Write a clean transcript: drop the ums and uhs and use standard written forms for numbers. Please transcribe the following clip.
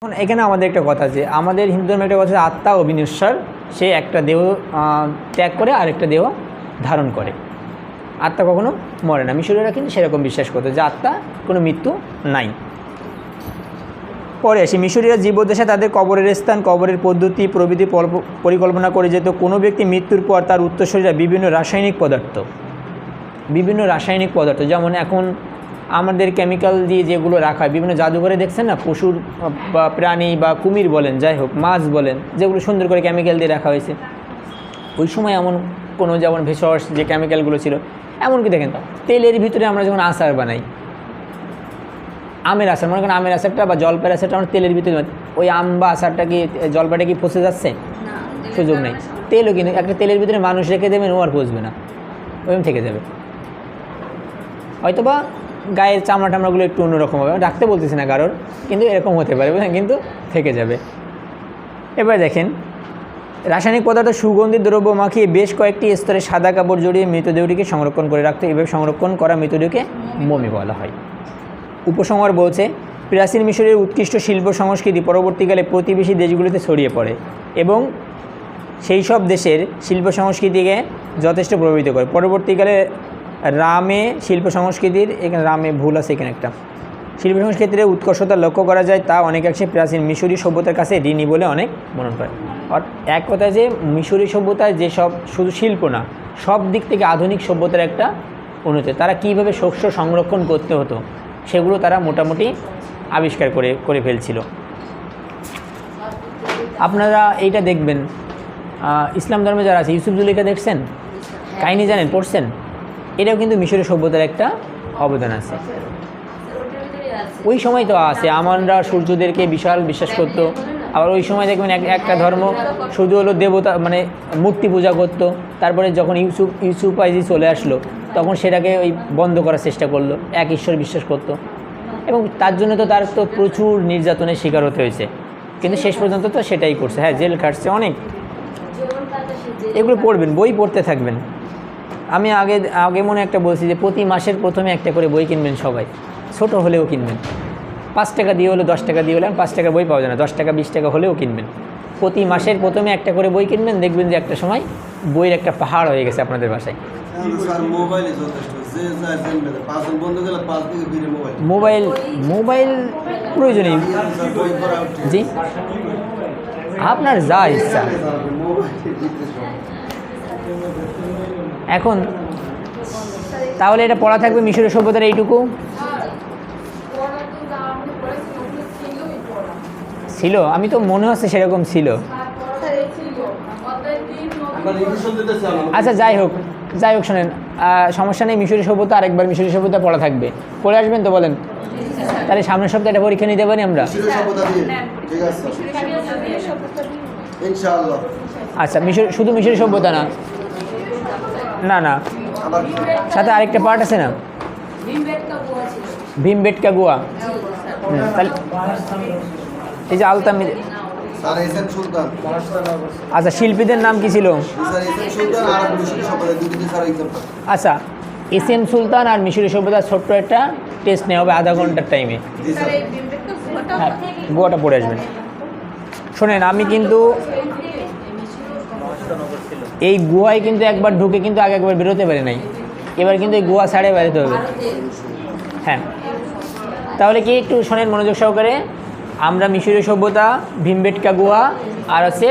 এখন এখানে আমাদের একটা কথা যে আমাদের হিন্দু ধর্মে একটা কথা যে আত্মা অবিনশ্বর, সে একটা দেহ ত্যাগ করে আরেকটা দেহ ধারণ করে, আত্মা কখনো মরে না। মিশরীয়রা কিন্তু সেরকম বিশ্বাস করতো যে আত্মা কোনো মৃত্যু নাই। পরে আসি, মিশরীয়রা জীবদ্দশা তাদের কবরের স্থান, কবরের পদ্ধতি প্রভৃতি পরিকল্পনা করে যেত। কোনো ব্যক্তি মৃত্যুর পর তার উত্তরসূরিরা বিভিন্ন রাসায়নিক পদার্থ যেমন এখন আমাদের কেমিক্যাল দিয়ে যেগুলো রাখা হয়, বিভিন্ন জাদুঘরে দেখছেন না, পশুর বা প্রাণী বা কুমির বলেন, যাই হোক মাছ বলেন, যেগুলো সুন্দর করে কেমিক্যাল দিয়ে রাখা হয়েছে। ওই সময় এমন কোনো যেমন ভেষজ যে কেমিক্যালগুলো ছিল, এমনকি দেখেন তেলের ভিতরে আমরা যখন আচার বানাই, আমের আচার, মনে করেন আমের আচারটা বা জলপাইয়ের আচারটা আমরা তেলের ভিতরে, ওই আম বা আচারটা কি জলপাইটা কি পচে যাচ্ছে? সুযোগ নেই। তেলও কিন্তু একটা তেলের ভিতরে মানুষ রেখে দেবেন, ও আর পচবে না, ওইরকম থেকে যাবে। হয়তোবা গায়ের চামড়া টামড়াগুলো একটু অন্যরকম হবে, রাখতে বলতেছি না কারোর, কিন্তু এরকম হতে পারে, বুঝলেন, কিন্তু থেকে যাবে। এবার দেখেন, রাসায়নিক পদার্থ সুগন্ধি দ্রব্য মাখিয়ে বেশ কয়েকটি স্তরে সাদা কাপড় জড়িয়ে মৃতদেহটিকে সংরক্ষণ করে রাখতে, এভাবে সংরক্ষণ করা মৃতদেহকে মমি বলা হয়। উপসংহার বলছে, প্রাচীন মিশরের উৎকৃষ্ট শিল্প সংস্কৃতি পরবর্তীকালে প্রতিবেশী দেশগুলিতে ছড়িয়ে পড়ে এবং সেই সব দেশের শিল্প সংস্কৃতিকে যথেষ্ট প্রভাবিত করে। পরবর্তীকালে রামে শিল্প সংস্কৃতির, এখানে রামে ভুল আছে, এখানে একটা শিল্প সংস্কৃতির উৎকর্ষতা লক্ষ্য করা যায়, তা অনেকাংশে প্রাচীন মিশরীয় সভ্যতার কাছে ঋণী বলে অনেক মনে করে। এক কথা যে মিশরীয় সভ্যতায় যেসব শুধু শিল্প না, সব দিক থেকে আধুনিক সভ্যতার একটা উন্নতি, তারা কীভাবে শস্য সংরক্ষণ করতে হতো সেগুলো তারা মোটামুটি আবিষ্কার করে ফেলছিল। আপনারা এইটা দেখবেন, ইসলাম ধর্মে যারা আছে, ইউসুফ জুলেখা দেখছেন, কাহিনী জানেন, পড়ছেন, এটাও কিন্তু মিশরীয় সভ্যতার একটা অবদান আছে। ওই সময় তো আছে আমানরা সূর্যদেরকে বিশাল বিশ্বাস করতো, আবার ওই সময় দেখবেন একটা ধর্ম শুধু হলো দেবতা, মানে মূর্তি পূজা করতো। তারপরে যখন ইউসুফাইজি চলে আসলো, তখন সেটাকে ওই বন্ধ করার চেষ্টা করলো, এক ঈশ্বর বিশ্বাস করতো, এবং তার জন্য তো তার তো প্রচুর নির্যাতনের শিকার হতে হয়েছে, কিন্তু শেষ পর্যন্ত তো সেটাই করছে। হ্যাঁ, জেল খাটছে অনেক। এগুলো পড়বেন, বই পড়তে থাকবেন। আমি আগে মনে একটা বলছি যে প্রতি মাসের প্রথমে একটা করে বই কিনবেন, সবাই ছোট হলেও কিনবেন, 5 টাকা দিয়ে হলে 10 টাকা দিয়ে হলে, 5 টাকা বই পাওয়া যায় না, 10 টাকা 20 টাকা হলেও কিনবেন। প্রতি মাসের প্রথমে একটা করে বই কিনবেন, দেখবেন যে একটা সময় বইয়ের একটা পাহাড় হয়ে গেছে আপনাদের বাসায়। মোবাইল প্রয়োজনীয়, জি আপনার যা ইচ্ছা। এখন তাহলে এটা পড়া থাকবে মিশরীয় সভ্যতার এইটুকু ছিল, আমি তো মনে হচ্ছে সেরকম ছিল। আচ্ছা যাই হোক শোনেন, সমস্যা নেই, মিশরীয় সভ্যতা আরেকবার মিশরীয় সভ্যতা পড়া থাকবে, পড়ে আসবেন তো বলেন? তাহলে সামনের সপ্তাহে একটা পরীক্ষা নিতে পারি আমরা। আচ্ছা, শুধু মিশরীয় সভ্যতা না, না সাথে আরেকটা পার্ট আছে না, ভীমবেটকা গুহা। তাহলে এই যে আলতামির, আচ্ছা শিল্পীদের নাম কি ছিল? আচ্ছা, এসএম সুলতান আর মিশরীয় সভ্যতার ছোট্ট একটা টেস্ট নেওয়া হবে আধা ঘন্টার টাইমে। হ্যাঁ, গুহাটা পড়ে আসবেন। শোনেন, আমি কিন্তু এই গুহায় কিন্তু একবার ঢুকে কিন্তু আগে একবার বেরোতে পারি নাই, এবার কিন্তু এই গুহা ছাড়ে বেরোতে হবে। হ্যাঁ, তাহলে কি একটু শোনেন মনোযোগ সহকারে, আমরা মিশরীয় সভ্যতা, ভীমবেটকা গুহা আর আছে